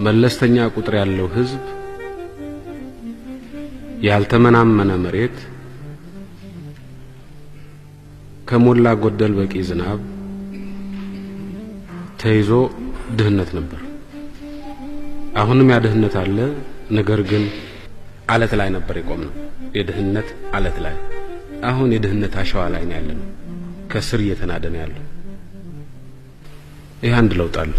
መለስተኛ ቁጥር ያለው ህዝብ ያልተመናመነ መሬት ከሞላ ጎደል በቂ ዝናብ ተይዞ ድህነት ነበር። አሁንም ያ ድህነት አለ። ነገር ግን አለት ላይ ነበር የቆምነው። የድህነት አለት ላይ አሁን የድህነት አሸዋ ላይ ነው ያለነው። ከስር እየተናደ ነው ያለው። ይሄ አንድ ለውጥ አለ።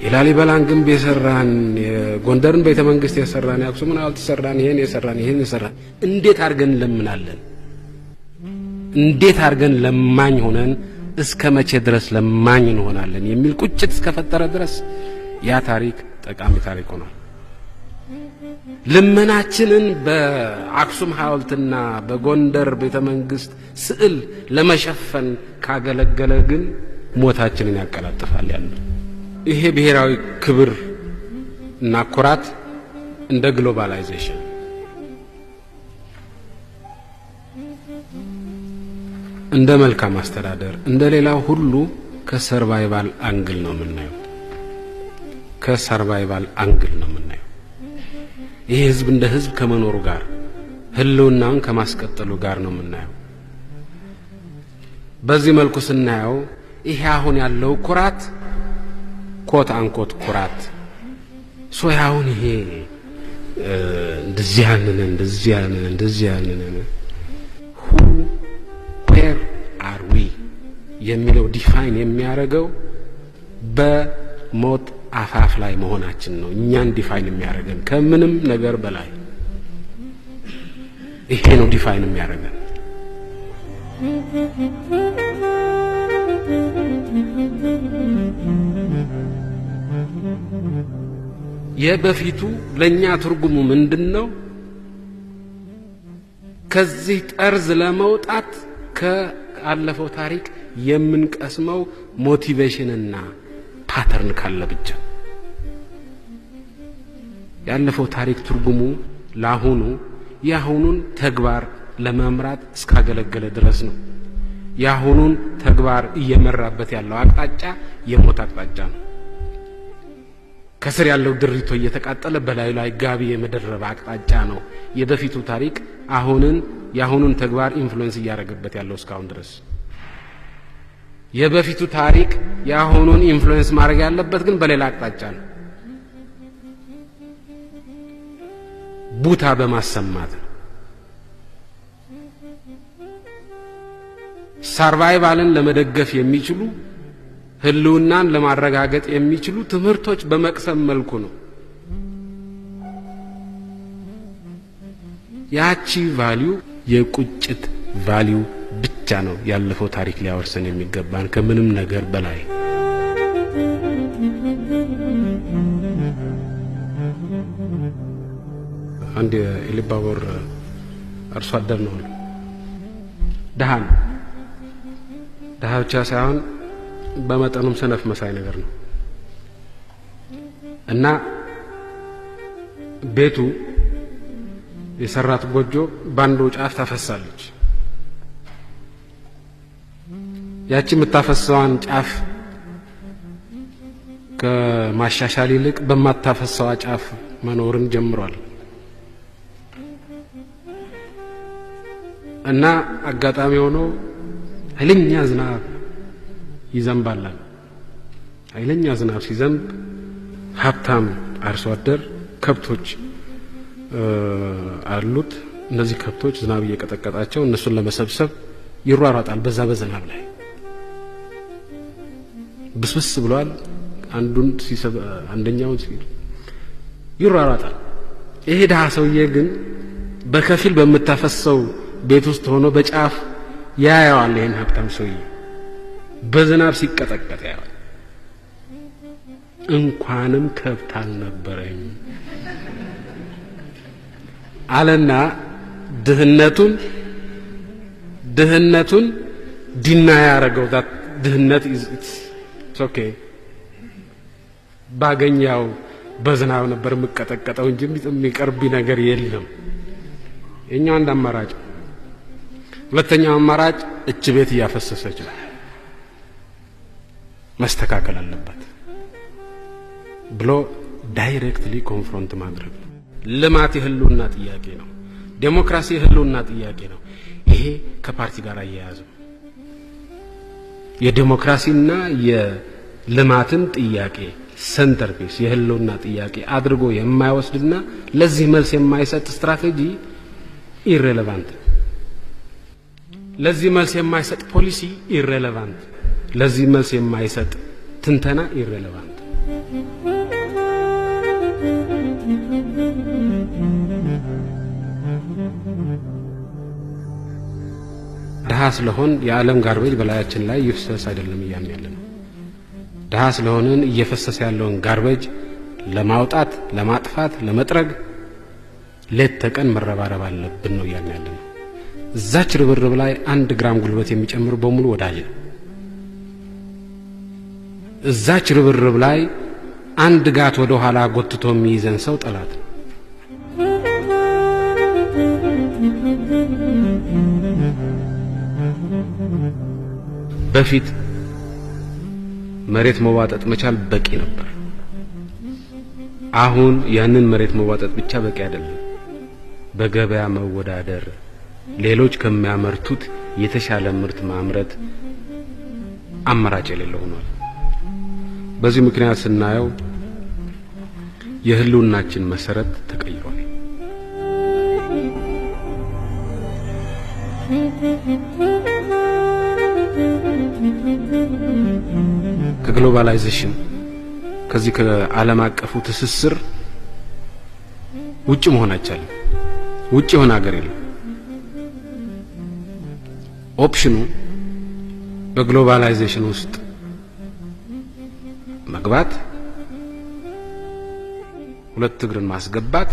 የላሊበላን ግንብ የሰራን፣ የጎንደርን ቤተ መንግስት የሰራን፣ የአክሱምን ሐውልት የሰራን፣ ይሄን የሰራን እንዴት አድርገን እንለምናለን? እንዴት አድርገን ለማኝ ሆነን እስከ መቼ ድረስ ለማኝ እንሆናለን የሚል ቁጭት እስከፈጠረ ድረስ ያ ታሪክ ጠቃሚ ታሪክ ሆኗል። ልመናችንን በአክሱም ሐውልትና በጎንደር ቤተ መንግስት ስዕል ለመሸፈን ካገለገለ ግን ሞታችንን ያቀላጥፋል ያለው ይሄ ብሔራዊ ክብር እና ኩራት እንደ ግሎባላይዜሽን እንደ መልካም አስተዳደር እንደ ሌላው ሁሉ ከሰርቫይቫል አንግል ነው የምናየው። ከሰርቫይቫል አንግል ነው የምናየው። ይሄ ህዝብ እንደ ህዝብ ከመኖሩ ጋር ህልውናውን ከማስቀጠሉ ጋር ነው የምናየው። በዚህ መልኩ ስናየው ይሄ አሁን ያለው ኩራት ኮት አንኮት ኩራት ሶያውን ይሄ እንደዚህ ያንን who where are we የሚለው ዲፋይን የሚያደርገው በሞት አፋፍ ላይ መሆናችን ነው። እኛን ዲፋይን የሚያደርገን ከምንም ነገር በላይ ይሄ ነው ዲፋይን የሚያደርገን። የበፊቱ ለኛ ትርጉሙ ምንድነው? ከዚህ ጠርዝ ለመውጣት ከአለፈው ታሪክ የምንቀስመው ሞቲቬሽንና ፓተርን ካለ ብቻ። ያለፈው ታሪክ ትርጉሙ ለአሁኑ የአሁኑን ተግባር ለመምራት እስካገለገለ ድረስ ነው። የአሁኑን ተግባር እየመራበት ያለው አቅጣጫ የሞት አቅጣጫ ነው። ከስር ያለው ድሪቶ እየተቃጠለ በላዩ ላይ ጋቢ የመደረብ አቅጣጫ ነው። የበፊቱ ታሪክ የአሁኑን ተግባር ኢንፍሉዌንስ እያደረገበት ያለው እስካሁን ድረስ። የበፊቱ ታሪክ የአሁኑን ኢንፍሉዌንስ ማድረግ ያለበት ግን በሌላ አቅጣጫ ነው። ቡታ በማሰማት ነው። ሰርቫይቫልን ለመደገፍ የሚችሉ ህልውናን ለማረጋገጥ የሚችሉ ትምህርቶች በመቅሰም መልኩ ነው። ያቺ ቫልዩ የቁጭት ቫልዩ ብቻ ነው ያለፈው ታሪክ ሊያወርሰን የሚገባን ከምንም ነገር በላይ። አንድ የኢሉባቦር አርሶ አደር ነው። ደሃ ብቻ ሳይሆን በመጠኑም ሰነፍ መሳይ ነገር ነው እና ቤቱ የሰራት ጎጆ ባንዱ ጫፍ ታፈሳለች። ያቺ የምታፈሰዋን ጫፍ ከማሻሻል ይልቅ በማታፈሰዋ ጫፍ መኖርን ጀምሯል እና አጋጣሚ ሆኖ ኃይለኛ ዝናብ ይዘንባል። ኃይለኛ ዝናብ ሲዘንብ ሀብታም አርሶ አደር ከብቶች አሉት። እነዚህ ከብቶች ዝናብ እየቀጠቀጣቸው እነሱን ለመሰብሰብ ይሯሯጣል። በዛ በዝናብ ላይ ብስብስ ብሏል። አንደኛውን ይሯሯጣል። ይሄ ድሃ ሰውዬ ግን በከፊል በመታፈሰው ቤት ውስጥ ሆኖ በጫፍ ያያዋል። ይሄን ሀብታም ሰውዬ በዝናብ ሲቀጠቀጥ ያያል። እንኳንም ከብት አልነበረኝ አለና ድህነቱን ዲና ያረገው ድህነት ኢትስ ኦኬ ባገኛው በዝናብ ነበር የምቀጠቀጠው እንጂ የሚቀርብ ነገር የለም የኛው አንድ አማራጭ። ሁለተኛው አማራጭ እች ቤት እያፈሰሰች ነው፣ መስተካከል አለበት ብሎ ዳይሬክትሊ ኮንፍሮንት ማድረግ ነው። ልማት የህልውና ጥያቄ ነው። ዴሞክራሲ የህልውና ጥያቄ ነው። ይሄ ከፓርቲ ጋር አያያዝም። የዴሞክራሲና የልማትን ጥያቄ ሰንተርፒስ የህልውና ጥያቄ አድርጎ የማይወስድና ለዚህ መልስ የማይሰጥ ስትራቴጂ ኢሬሌቫንት፣ ለዚህ መልስ የማይሰጥ ፖሊሲ ኢሬሌቫንት፣ ለዚህ መልስ የማይሰጥ ትንተና ኢሬሌቫንት። ድሃ ስለሆን የዓለም ጋርቤጅ በላያችን ላይ ይፍሰስ አይደለም እያልን ያለ ነው። ድሃ ስለሆንን እየፈሰሰ ያለውን ጋርቤጅ ለማውጣት፣ ለማጥፋት፣ ለመጥረግ ሌት ተቀን መረባረብ አለብን ነው እያልን ያለ ነው። እዛች ርብርብ ላይ 1 ግራም ጉልበት የሚጨምር በሙሉ ወዳጅ ነው። እዛች ርብርብ ላይ 1 ጋት ወደ ኋላ ጎትቶ የሚይዘን ሰው ጠላት ነው። በፊት መሬት መዋጠጥ መቻል በቂ ነበር። አሁን ያንን መሬት መዋጠጥ ብቻ በቂ አይደለም። በገበያ መወዳደር፣ ሌሎች ከሚያመርቱት የተሻለ ምርት ማምረት አማራጭ የሌለው ሆኗል። በዚህ ምክንያት ስናየው የህልውናችን መሰረት ተቀይሯል። ከግሎባላይዜሽን ከዚህ ከዓለም አቀፉ ትስስር ውጭ መሆን አይቻልም። ውጭ የሆነ ሀገር የለም። ኦፕሽኑ በግሎባላይዜሽን ውስጥ መግባት፣ 2 እግርን ማስገባት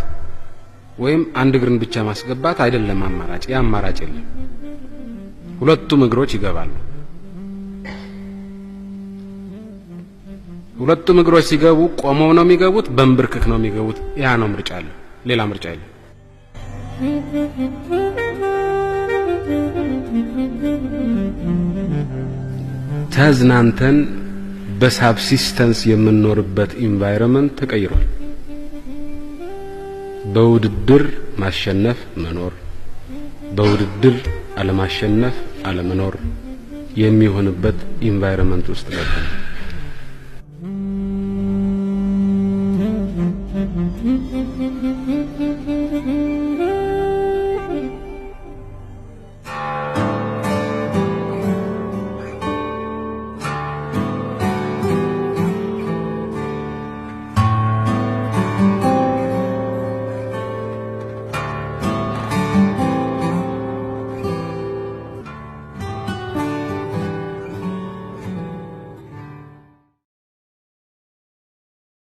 ወይም 1 እግርን ብቻ ማስገባት አይደለም አማራጭ። ያ አማራጭ የለም። 2ቱም እግሮች ይገባሉ። 2ቱም እግሮች ሲገቡ ቆመው ነው የሚገቡት፣ በእንብርክክ ነው የሚገቡት። ያ ነው ምርጫ አለ። ሌላ ምርጫ የለም። ተዝናንተን በሳብሲስተንስ የምንኖርበት ኢንቫይሮንመንት ተቀይሯል። በውድድር ማሸነፍ መኖር፣ በውድድር አለማሸነፍ አለመኖር የሚሆንበት ኢንቫይሮንመንት ውስጥ ገብተናል።